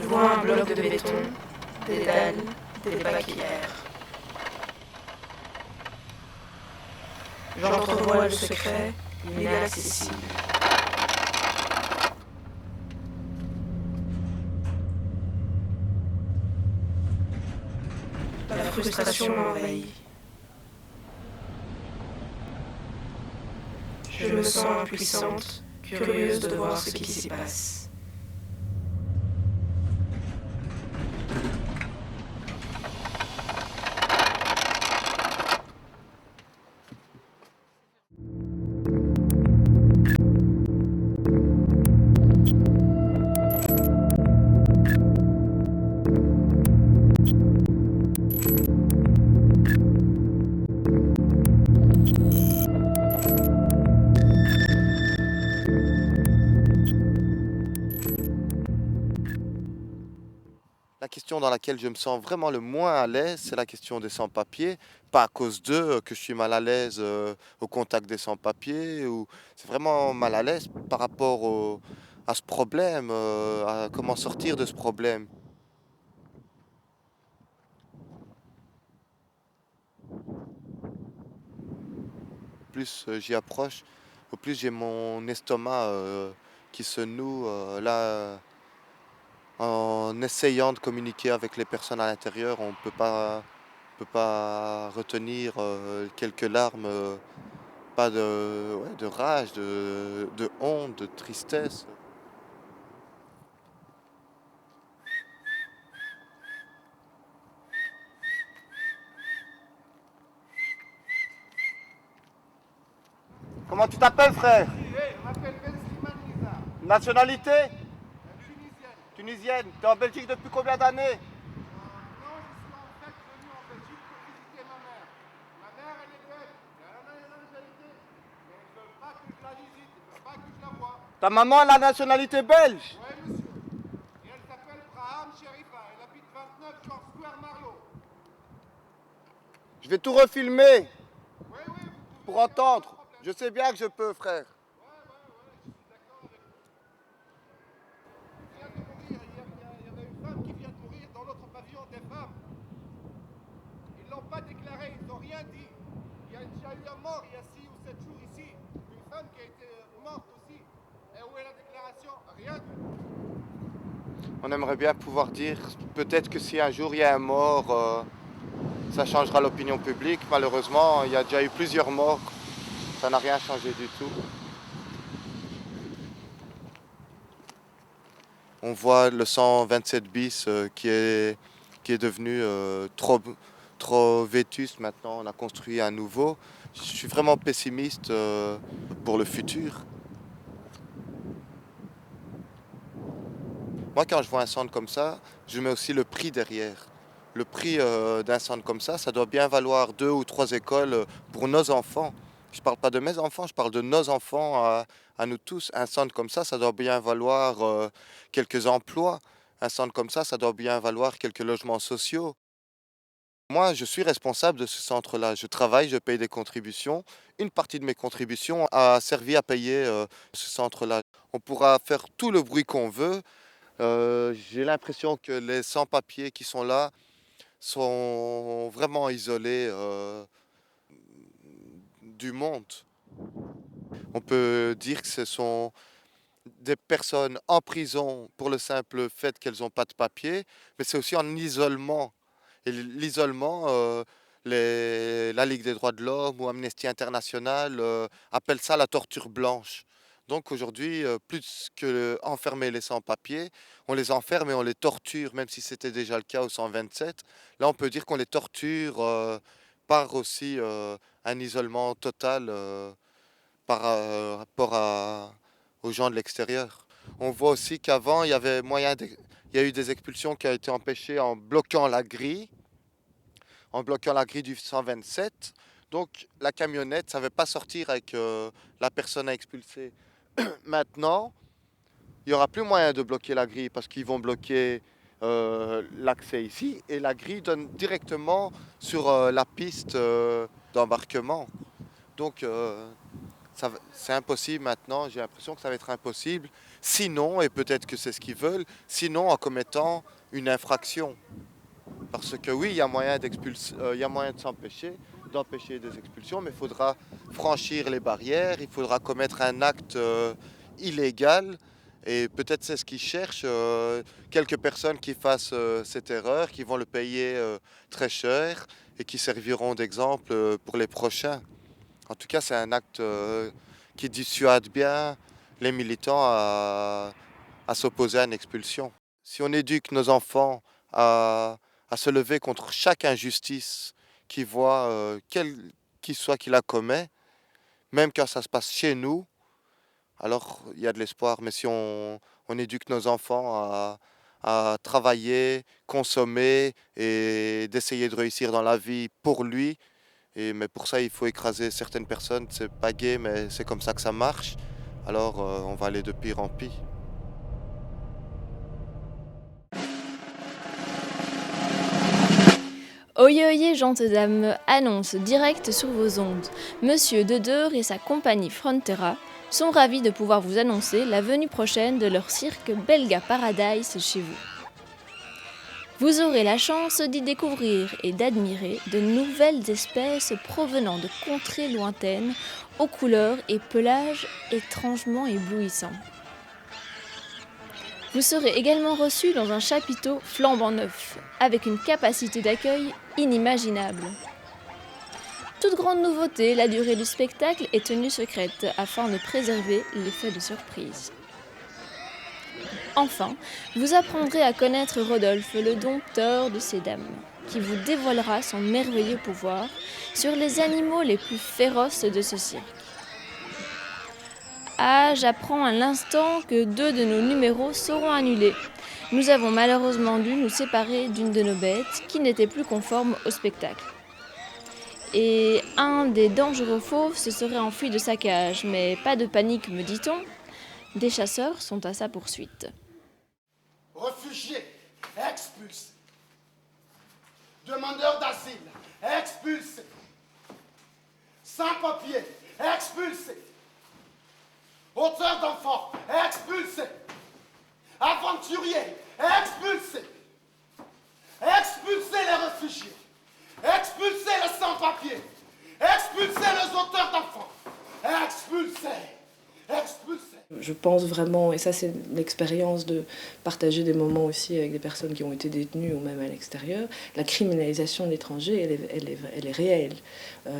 vois un bloc de béton, des dalles, des baquillères. J'entrevois le secret, l'inaccessible. La frustration m'envahit. Je me sens impuissante, curieuse de voir ce qui s'y passe. La question dans laquelle je me sens vraiment le moins à l'aise, c'est la question des sans-papiers. Pas à cause d'eux que je suis mal à l'aise au contact des sans-papiers, ou c'est vraiment mal à l'aise par rapport à ce problème, à comment sortir de ce problème. Plus j'y approche, au plus j'ai mon estomac qui se noue en essayant de communiquer avec les personnes à l'intérieur. On peut pas retenir quelques larmes. Pas de, ouais, de rage, de honte, de tristesse. Comment tu t'appelles, frère? Je m'appelle Ben Slimane Nizar, Nationalité? tunisienne. Tunisienne. T'es en Belgique depuis combien d'années? Non, je suis en fait venu en Belgique pour visiter ma mère. Ma mère, elle est belge, elle a la nationalité, mais ils ne veulent pas que je la visite, ils ne veulent pas que je la voie. Ta maman a la nationalité belge? Ouais, monsieur. Et elle s'appelle Braham Sherifa, elle habite 29 George Square Marlow. Je vais tout refilmer Oui, oui, vous pour pouvez, il n'y a aucun entendre. problème. Je sais bien que je peux, frère. Ouais, je suis d'accord avec vous. Il vient de mourir, il y avait une femme qui vient de mourir dans l'autre pavillon des femmes. Ils ne l'ont pas déclaré, ils n'ont rien dit. Il y a déjà eu un mort il y a 6 ou 7 jours ici. Une femme qui a été morte aussi. Et où est la déclaration? Rien du tout. On aimerait bien pouvoir dire, peut-être que si un jour il y a un mort, ça changera l'opinion publique. Malheureusement, il y a déjà eu plusieurs morts. Ça n'a rien changé du tout. On voit le 127 bis qui est devenu trop vétuste maintenant. On a construit un nouveau. Je suis vraiment pessimiste pour le futur. Moi, quand je vois un centre comme ça, je mets aussi le prix derrière. Le prix d'un centre comme ça doit bien valoir 2 ou 3 écoles pour nos enfants. Je ne parle pas de mes enfants, je parle de nos enfants à nous tous. Un centre comme ça doit bien valoir quelques emplois. Un centre comme ça doit bien valoir quelques logements sociaux. Moi, je suis responsable de ce centre-là. Je travaille, je paye des contributions. Une partie de mes contributions a servi à payer ce centre-là. On pourra faire tout le bruit qu'on veut. J'ai l'impression que les sans-papiers qui sont là sont vraiment isolés du monde. On peut dire que ce sont des personnes en prison pour le simple fait qu'elles n'ont pas de papier, mais c'est aussi en isolement. Et l'isolement, la Ligue des droits de l'homme ou Amnesty International appellent ça la torture blanche. Donc aujourd'hui, plus que enfermer les sans-papiers, on les enferme et on les torture, même si c'était déjà le cas au 127. Là, on peut dire qu'on les torture par aussi un isolement total par rapport aux gens de l'extérieur. On voit aussi qu'avant, il y avait il y a eu des expulsions qui ont été empêchées en bloquant la grille du 127. Donc la camionnette ne savait pas sortir avec la personne à expulser. Maintenant, il n'y aura plus moyen de bloquer la grille parce qu'ils vont bloquer l'accès ici et la grille donne directement sur la piste d'embarquement. Donc C'est impossible maintenant, j'ai l'impression que ça va être impossible. Sinon, et peut-être que c'est ce qu'ils veulent, sinon en commettant une infraction. Parce que oui, il y a moyen il y a moyen de d'empêcher des expulsions, mais il faudra franchir les barrières, il faudra commettre un acte illégal. Et peut-être c'est ce qu'ils cherchent, quelques personnes qui fassent cette erreur, qui vont le payer très cher et qui serviront d'exemple pour les prochains. En tout cas, c'est un acte qui dissuade bien les militants à s'opposer à une expulsion. Si on éduque nos enfants à se lever contre chaque injustice qu'ils voient, quelle qu'il soit qui la commet, même quand ça se passe chez nous, alors il y a de l'espoir. Mais si on éduque nos enfants à travailler, consommer et d'essayer de réussir dans la vie pour lui, mais pour ça, il faut écraser certaines personnes. C'est pas gai, mais c'est comme ça que ça marche. Alors, on va aller de pire en pire. Oyez, oyez, gente dame, annonce directe sur vos ondes. Monsieur Dedeur et sa compagnie Frontera sont ravis de pouvoir vous annoncer la venue prochaine de leur cirque Belga Paradise chez vous. Vous aurez la chance d'y découvrir et d'admirer de nouvelles espèces provenant de contrées lointaines, aux couleurs et pelages étrangement éblouissants. Vous serez également reçu dans un chapiteau flambant neuf, avec une capacité d'accueil inimaginable. Toute grande nouveauté, la durée du spectacle est tenue secrète afin de préserver l'effet de surprise. Enfin, vous apprendrez à connaître Rodolphe, le dompteur de ces dames, qui vous dévoilera son merveilleux pouvoir sur les animaux les plus féroces de ce cirque. Ah, j'apprends à l'instant que 2 de nos numéros seront annulés. Nous avons malheureusement dû nous séparer d'une de nos bêtes qui n'était plus conforme au spectacle. Et un des dangereux fauves se serait enfui de sa cage, mais pas de panique, me dit-on. Des chasseurs sont à sa poursuite. Réfugiés, expulsés. Demandeurs d'asile, expulsés. Sans-papiers, expulsés. Auteurs d'enfants, expulsés. Aventuriers, expulsés. Expulsez les réfugiés. Expulsez les sans-papiers. Expulsez les auteurs d'enfants. Expulsez. Expulsez. Je pense vraiment, et ça c'est l'expérience de partager des moments aussi avec des personnes qui ont été détenues ou même à l'extérieur, la criminalisation de l'étranger, elle est réelle.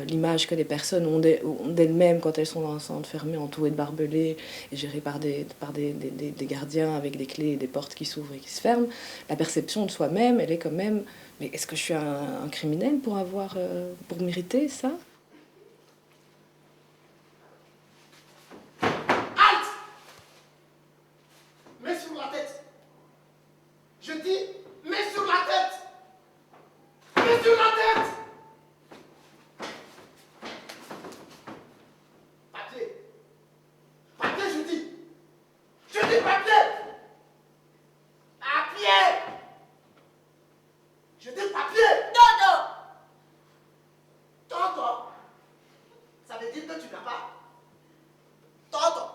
L'image que les personnes ont d'elles-mêmes quand elles sont dans un centre fermé, entourées de barbelés et gérées par des gardiens avec des clés et des portes qui s'ouvrent et qui se ferment, la perception de soi-même, elle est quand même, mais est-ce que je suis un criminel pour mériter ça ? Je dis, mets sur la tête! Mets sur la tête! Papier! Papier, je dis! Je dis papier! Papier! Je dis papier! Dodo! Dodo! Ça veut dire que tu n'as pas? Dodo!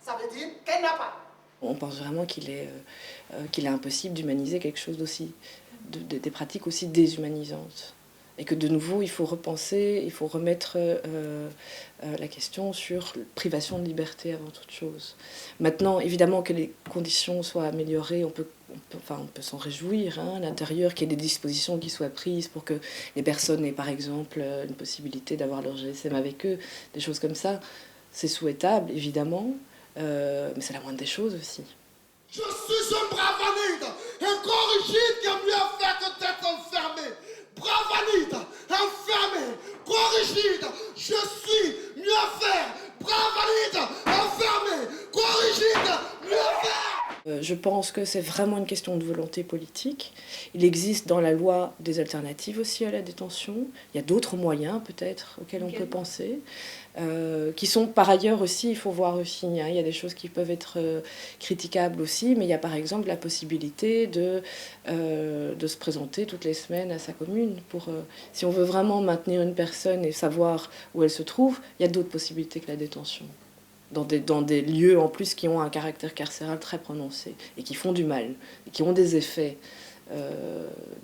Ça veut dire qu'elle n'a pas? On pense vraiment qu'il est impossible d'humaniser quelque chose d'aussi, des pratiques aussi déshumanisantes. Et que de nouveau, il faut repenser, il faut remettre la question sur privation de liberté avant toute chose. Maintenant, évidemment que les conditions soient améliorées, on peut s'en réjouir, hein, à l'intérieur, qu'il y ait des dispositions qui soient prises pour que les personnes aient par exemple une possibilité d'avoir leur GSM avec eux, des choses comme ça. C'est souhaitable, évidemment. Mais c'est la moindre des choses aussi. Je suis un bravanide, un corrigide qui a mieux à faire que d'être enfermé. Bravanide, enfermé, corrigide, je suis mieux à faire. Bravanide, enfermé, corrigide, mieux à faire. Je pense que c'est vraiment une question de volonté politique. Il existe dans la loi des alternatives aussi à la détention. Il y a d'autres moyens peut-être auxquels on peut penser, qui sont par ailleurs aussi, il faut voir aussi, hein, il y a des choses qui peuvent être critiquables aussi, mais il y a par exemple la possibilité de se présenter toutes les semaines à sa commune. Si on veut vraiment maintenir une personne et savoir où elle se trouve, il y a d'autres possibilités que la détention. Dans des lieux en plus qui ont un caractère carcéral très prononcé et qui font du mal, et qui ont des effets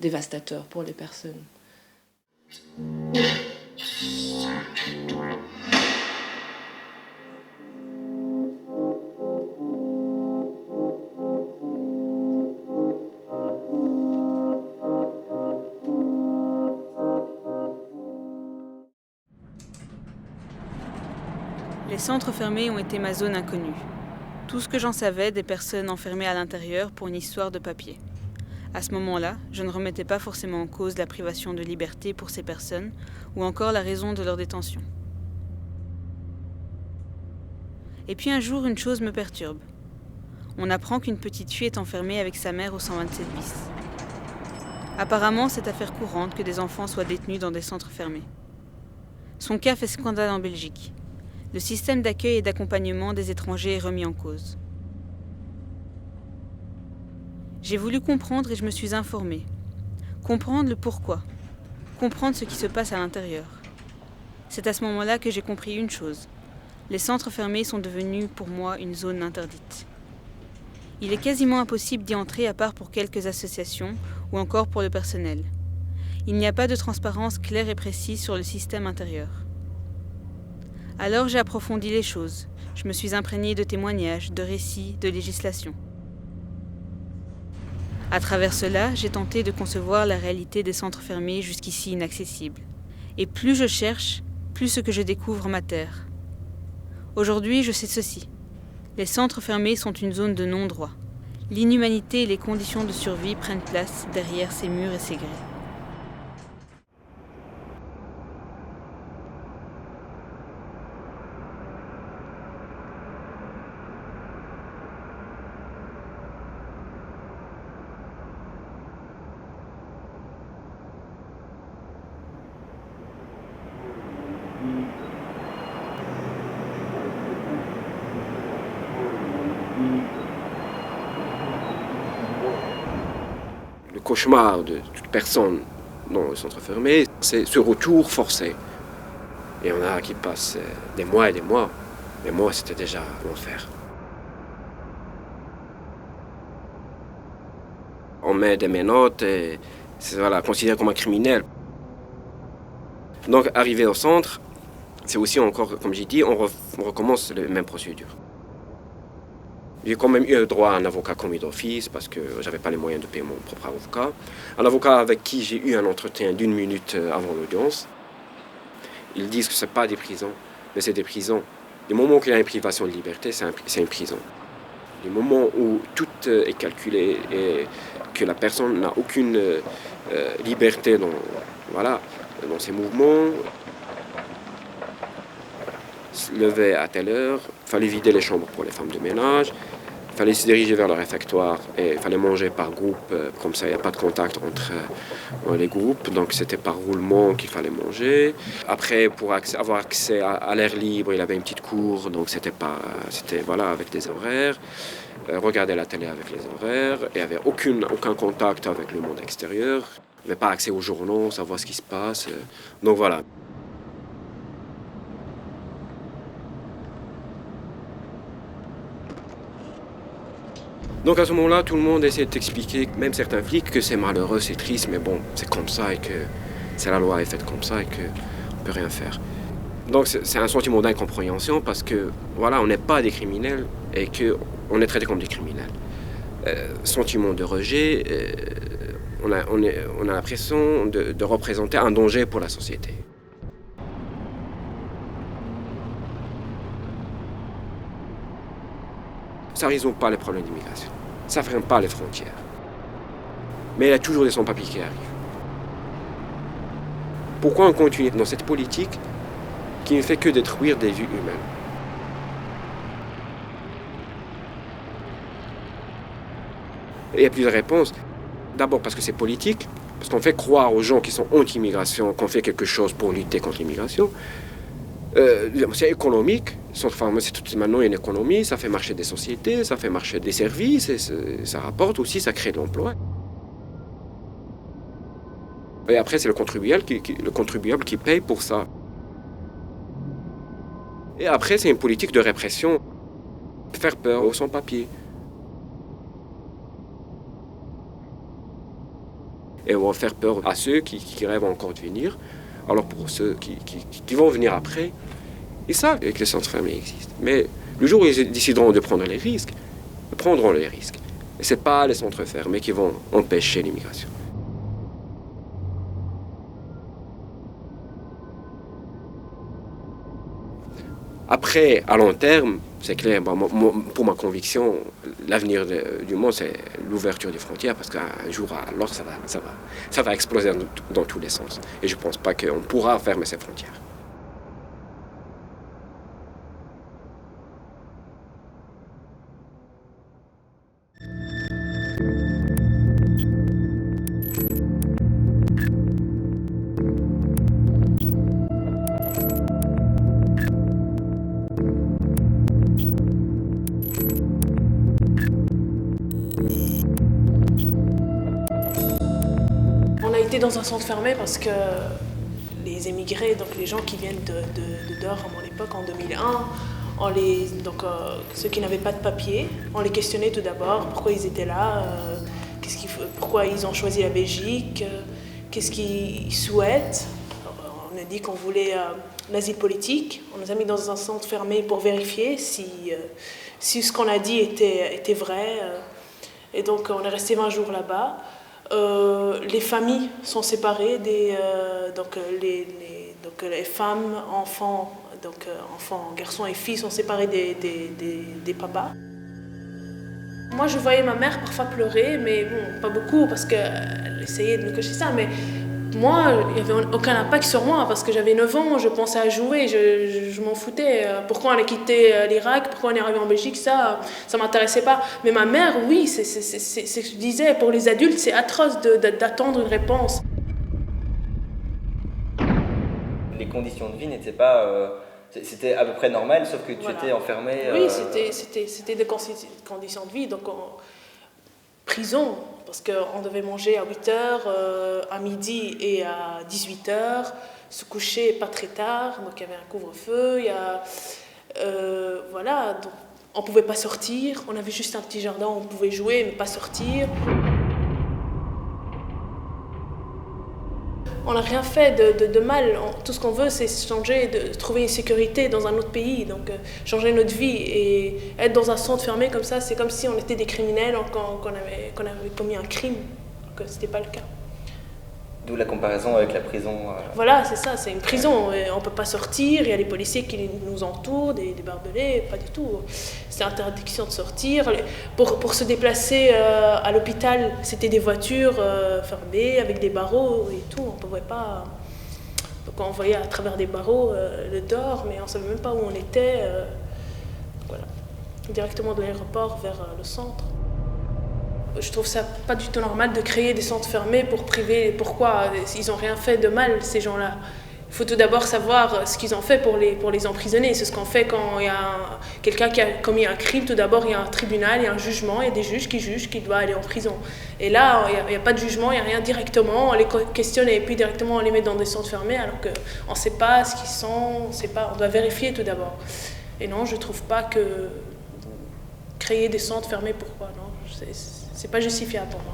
dévastateurs pour les personnes. Les centres fermés ont été ma zone inconnue. Tout ce que j'en savais des personnes enfermées à l'intérieur pour une histoire de papier. À ce moment-là, je ne remettais pas forcément en cause la privation de liberté pour ces personnes ou encore la raison de leur détention. Et puis un jour, une chose me perturbe. On apprend qu'une petite fille est enfermée avec sa mère au 127 bis. Apparemment, c'est affaire courante que des enfants soient détenus dans des centres fermés. Son cas fait scandale en Belgique. Le système d'accueil et d'accompagnement des étrangers est remis en cause. J'ai voulu comprendre et je me suis informée. Comprendre le pourquoi. Comprendre ce qui se passe à l'intérieur. C'est à ce moment-là que j'ai compris une chose. Les centres fermés sont devenus pour moi une zone interdite. Il est quasiment impossible d'y entrer à part pour quelques associations ou encore pour le personnel. Il n'y a pas de transparence claire et précise sur le système intérieur. Alors j'ai approfondi les choses. Je me suis imprégnée de témoignages, de récits, de législation. À travers cela, j'ai tenté de concevoir la réalité des centres fermés jusqu'ici inaccessibles. Et plus je cherche, plus ce que je découvre m'atterre. Aujourd'hui, je sais ceci. Les centres fermés sont une zone de non-droit. L'inhumanité et les conditions de survie prennent place derrière ces murs et ces grilles. Le cauchemar de toute personne dans le centre fermé, c'est ce retour forcé. Il y en a qui passent des mois et des mois, mais moi c'était déjà l'enfer. On met des menottes et c'est considéré comme un criminel. Donc arrivé au centre, c'est aussi encore, comme j'ai dit, on recommence les mêmes procédures. J'ai quand même eu le droit à un avocat commis d'office parce que je n'avais pas les moyens de payer mon propre avocat. Un avocat avec qui j'ai eu un entretien d'1 minute avant l'audience. Ils disent que ce n'est pas des prisons, mais c'est des prisons. Les moments où il y a une privation de liberté, c'est une prison. Les moments où tout est calculé et que la personne n'a aucune liberté dans ses mouvements. Se lever à telle heure, il fallait vider les chambres pour les femmes de ménage, il fallait se diriger vers le réfectoire et il fallait manger par groupe, comme ça il n'y a pas de contact entre les groupes, donc c'était par roulement qu'il fallait manger. Après, pour avoir accès à l'air libre, il y avait une petite cour, donc c'était avec des horaires. Regarder la télé avec les horaires, et il n'y avait aucun contact avec le monde extérieur. Il n'y avait pas accès aux journaux, savoir ce qui se passe. Donc voilà. Donc à ce moment-là, tout le monde essaie de t'expliquer, même certains flics, que c'est malheureux, c'est triste, mais bon, c'est comme ça et que c'est la loi est faite comme ça et qu'on ne peut rien faire. Donc c'est un sentiment d'incompréhension parce que on n'est pas des criminels et qu'on est traité comme des criminels. Sentiment de rejet, on a l'impression de représenter un danger pour la société. Ça ne résout pas les problèmes d'immigration. Ça ne ferme pas les frontières. Mais il y a toujours des sans-papiers qui arrivent. Pourquoi on continue dans cette politique qui ne fait que détruire des vies humaines? Et il y a plusieurs réponses. D'abord parce que c'est politique, parce qu'on fait croire aux gens qui sont anti-immigration qu'on fait quelque chose pour lutter contre l'immigration. C'est économique. Maintenant, il y a une économie, ça fait marcher des sociétés, ça fait marcher des services, et ça rapporte aussi, ça crée de l'emploi. Et après, c'est le contribuable qui paye pour ça. Et après, c'est une politique de répression. Faire peur aux sans-papiers. Et on va faire peur à ceux qui rêvent encore de venir. Alors pour ceux qui vont venir après, ils savent que les centres fermés existent. Mais le jour où ils décideront de prendre les risques, ils prendront les risques. Et ce n'est pas les centres fermés qui vont empêcher l'immigration. Après, à long terme, c'est clair, pour ma conviction, l'avenir du monde, c'est l'ouverture des frontières, parce qu'un jour à l'autre, ça va exploser dans tous les sens. Et je ne pense pas qu'on pourra fermer ces frontières. On a été dans un centre fermé parce que les émigrés, donc les gens qui viennent de dehors à mon époque en 2001, ceux qui n'avaient pas de papier, on les questionnait tout d'abord, pourquoi ils étaient là, pourquoi ils ont choisi la Belgique, qu'est-ce qu'ils souhaitent. Alors, on a dit qu'on voulait l'asile politique, on nous a mis dans un centre fermé pour vérifier si ce qu'on a dit était vrai. Et donc on est resté 20 jours là-bas. Les familles sont séparées, les femmes, enfants, garçons et filles sont séparés des papas. Moi, je voyais ma mère parfois pleurer, mais bon, pas beaucoup, parce qu'elle essayait de me cacher ça, mais moi, il n'y avait aucun impact sur moi, parce que j'avais 9 ans, je pensais à jouer, je m'en foutais. Pourquoi on a quitté l'Irak, pourquoi on est arrivé en Belgique, ça ne m'intéressait pas. Mais ma mère, oui, c'est ce que je disais, pour les adultes, c'est atroce d'attendre une réponse. Les conditions de vie n'étaient pas... c'était à peu près normal, sauf que tu étais enfermé... Oui, c'était des conditions de vie, donc prison, parce qu'on devait manger à 8h, à midi et à 18h, se coucher pas très tard, donc il y avait un couvre-feu, voilà, donc on ne pouvait pas sortir, on avait juste un petit jardin où on pouvait jouer, mais pas sortir. On n'a rien fait de mal, tout ce qu'on veut c'est changer, trouver une sécurité dans un autre pays, donc changer notre vie et être dans un centre fermé comme ça, c'est comme si on était des criminels, qu'on avait commis un crime, que ce n'était pas le cas. D'où la comparaison avec la prison. Voilà, c'est ça, c'est une prison, on ne peut pas sortir, il y a les policiers qui nous entourent, des barbelés, pas du tout. C'est interdiction de sortir. Pour se déplacer à l'hôpital, c'était des voitures fermées avec des barreaux et tout, on ne pouvait pas... Donc on voyait à travers des barreaux le dehors, mais on ne savait même pas où on était. Voilà, directement de l'aéroport vers le centre. Je trouve ça pas du tout normal de créer des centres fermés pour priver. Pourquoi? Ils n'ont rien fait de mal, ces gens-là. Il faut tout d'abord savoir ce qu'ils ont fait pour les emprisonner. C'est ce qu'on fait quand il y a quelqu'un qui a commis un crime. Tout d'abord, il y a un tribunal, il y a un jugement, il y a des juges qui jugent qu'il doit aller en prison. Et là, il n'y a pas de jugement, il n'y a rien directement. On les questionne et puis directement on les met dans des centres fermés alors qu'on ne sait pas ce qu'ils sont, on doit vérifier tout d'abord. Et non, je ne trouve pas que créer des centres fermés, pourquoi? Non, c'est pas justifiable pour moi.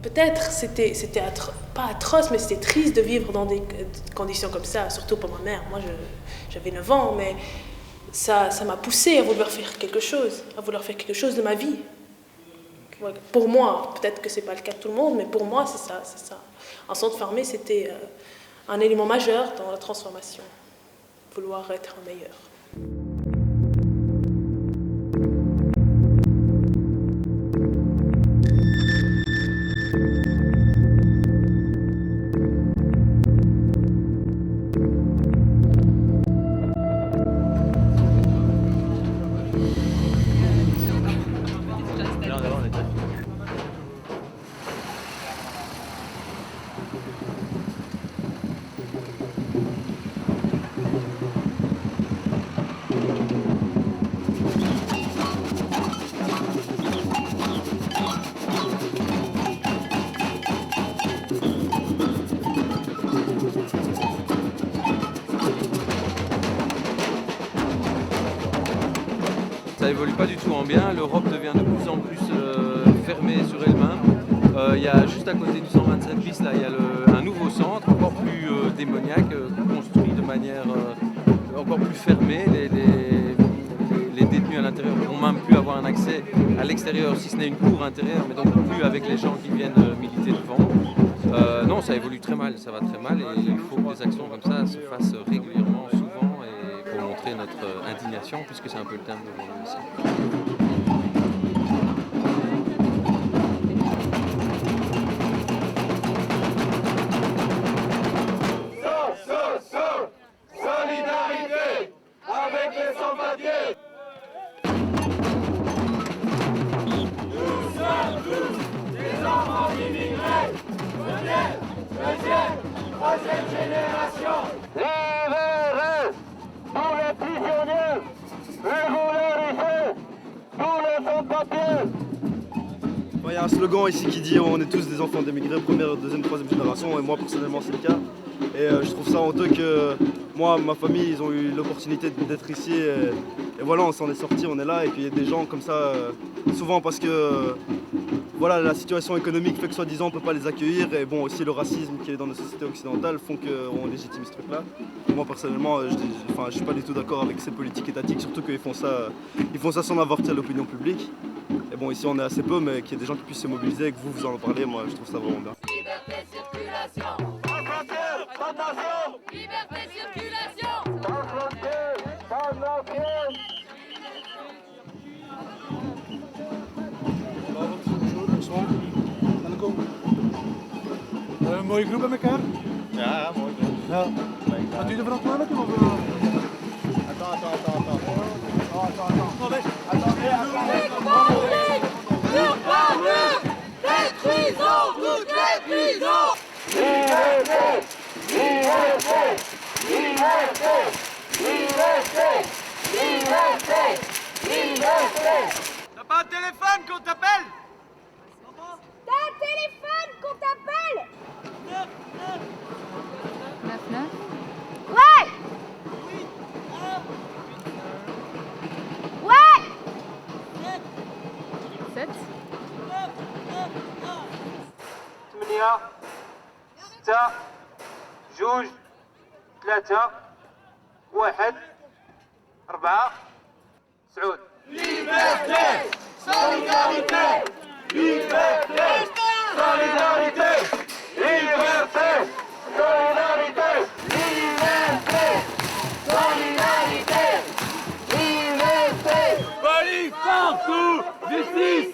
Peut-être c'était pas atroce, mais c'était triste de vivre dans des conditions comme ça, surtout pour ma mère. Moi, j'avais 9 ans, mais ça m'a poussée à vouloir faire quelque chose, de ma vie. Pour moi, peut-être que c'est pas le cas de tout le monde, mais pour moi, c'est ça. Un centre fermé, c'était un élément majeur dans la transformation. Vouloir être meilleur. ça évolue pas du tout en bien. L'Europe devient de plus en plus fermée sur elle-même. Il y a juste à côté du 127 bis, là, il y a un nouveau centre, encore plus démoniaque, construit de manière encore plus fermée. Les détenus à l'intérieur ne pourront même plus avoir un accès à l'extérieur, si ce n'est une cour intérieure, mais donc plus avec les gens qui viennent militer devant. Non, ça évolue très mal, ça va très mal, et il faut que des actions comme ça se fassent régulièrement, souvent, et pour montrer notre indignation, puisque c'est un peu le thème d'aujourd'hui aussi. Solidarité avec les sans-papiers. Nous sommes tous des enfants d'immigrés. Première, deuxième, troisième génération. Libérez tous les prisonniers. Régularisez tous les sans-papiers. Il y a un slogan ici qui dit on est tous des enfants d'émigrés, première, deuxième, troisième génération, et moi personnellement c'est le cas. Et je trouve ça honteux que moi, ma famille, ils ont eu l'opportunité d'être ici, et voilà, on s'en est sorti, on est là, et qu'il y ait des gens comme ça, souvent parce que voilà, la situation économique fait que soi-disant on ne peut pas les accueillir, et bon, aussi le racisme qui est dans nos sociétés occidentales font qu'on légitime ce truc-là. Moi personnellement, je ne suis pas du tout d'accord avec ces politiques étatiques, surtout qu'ils font ça sans avorter l'opinion publique. Et bon, ici on est assez peu, mais qu'il y ait des gens qui puissent se mobiliser et que vous en parlez, moi je trouve ça vraiment bien. Liberté, circulation. Sans frontières, sans nation. Liberté, circulation. Sans frontières, sans nation. Een mooie groep bij elkaar? Ja, mooi groep. Ja. Gaat u de verantwoordelijke of? Attends. Détruisons toutes les prisons. Liberté, liberté, liberté, liberté, liberté, liberté. T'as pas un téléphone qu'on t'appelle? T'as un téléphone qu'on t'appelle? 9-9. Ouais! Ouais! 7. 8 6 جوج 3 1 4 9. Liberté, solidarité, liberté, solidarité, liberté, solidarité, liberté, solidarité, liberté. Police partout, justice,